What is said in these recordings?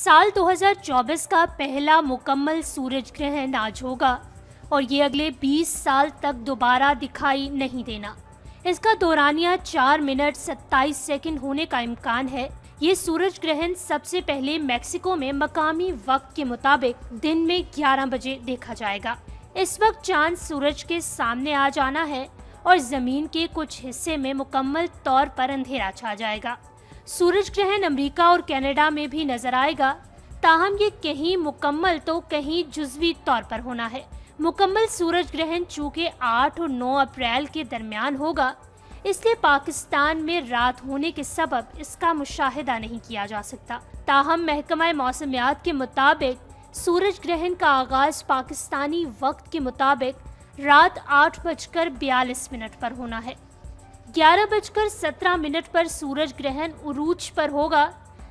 साल 2024 का पहला मुकम्मल सूरज ग्रहण आज होगा और ये अगले 20 साल तक दोबारा दिखाई नहीं देना। इसका दौरानिया 4 मिनट 27 सेकंड होने का इम्कान है। ये सूरज ग्रहण सबसे पहले मेक्सिको में मकामी वक्त के मुताबिक दिन में 11 बजे देखा जाएगा। इस वक्त चांद सूरज के सामने आ जाना है और जमीन के कुछ हिस्से में मुकम्मल तौर पर अंधेरा छा जाएगा। सूरज ग्रहण अमेरिका और कनाडा में भी नजर आएगा, ताहम ये कहीं मुकम्मल तो कहीं जुज़वी तौर पर होना है। मुकम्मल सूरज ग्रहण चूँकि 8 और 9 अप्रैल के दरमियान होगा, इसलिए पाकिस्तान में रात होने के सबब इसका मुशाहिदा नहीं किया जा सकता। ताहम महकमा मौसमियात के मुताबिक सूरज ग्रहण का आगाज पाकिस्तानी वक्त के मुताबिक रात 8:42 पर होना है। 11:17 पर सूरज ग्रहण उरूज पर होगा,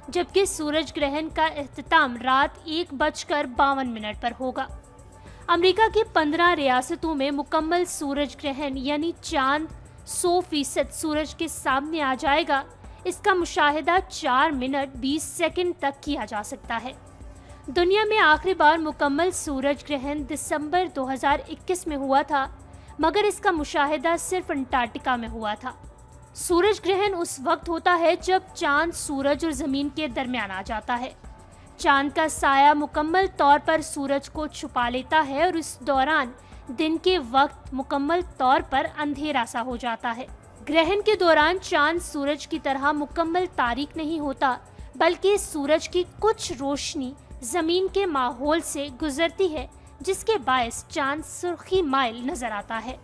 जबकि सूरज ग्रहण का इख्तिताम रात 1:52 पर होगा। अमेरिका की 15 रियासतों में मुकम्मल सूरज ग्रहण यानी चांद 100% सूरज के सामने आ जाएगा। इसका मुशाहिदा 4 मिनट 20 सेकंड तक किया जा सकता है। दुनिया में आखिरी बार मुकम्मल सूरज ग्रहण दिसंबर 2021 में हुआ था, मगर इसका मुशाहिदा सिर्फ अंटार्कटिका में हुआ था। सूरज ग्रहण उस वक्त होता है जब चांद सूरज और जमीन के दरमियान आ जाता है। चांद का साया मुकम्मल तौर पर सूरज को छुपा लेता है और इस दौरान दिन के वक्त मुकम्मल तौर पर अंधेरा सा हो जाता है। ग्रहण के दौरान चांद सूरज की तरह मुकम्मल तारीक नहीं होता, बल्कि सूरज की कुछ रोशनी जमीन के माहौल से गुजरती है, जिसके बायस चांद सुर्खी माइल नजर आता है।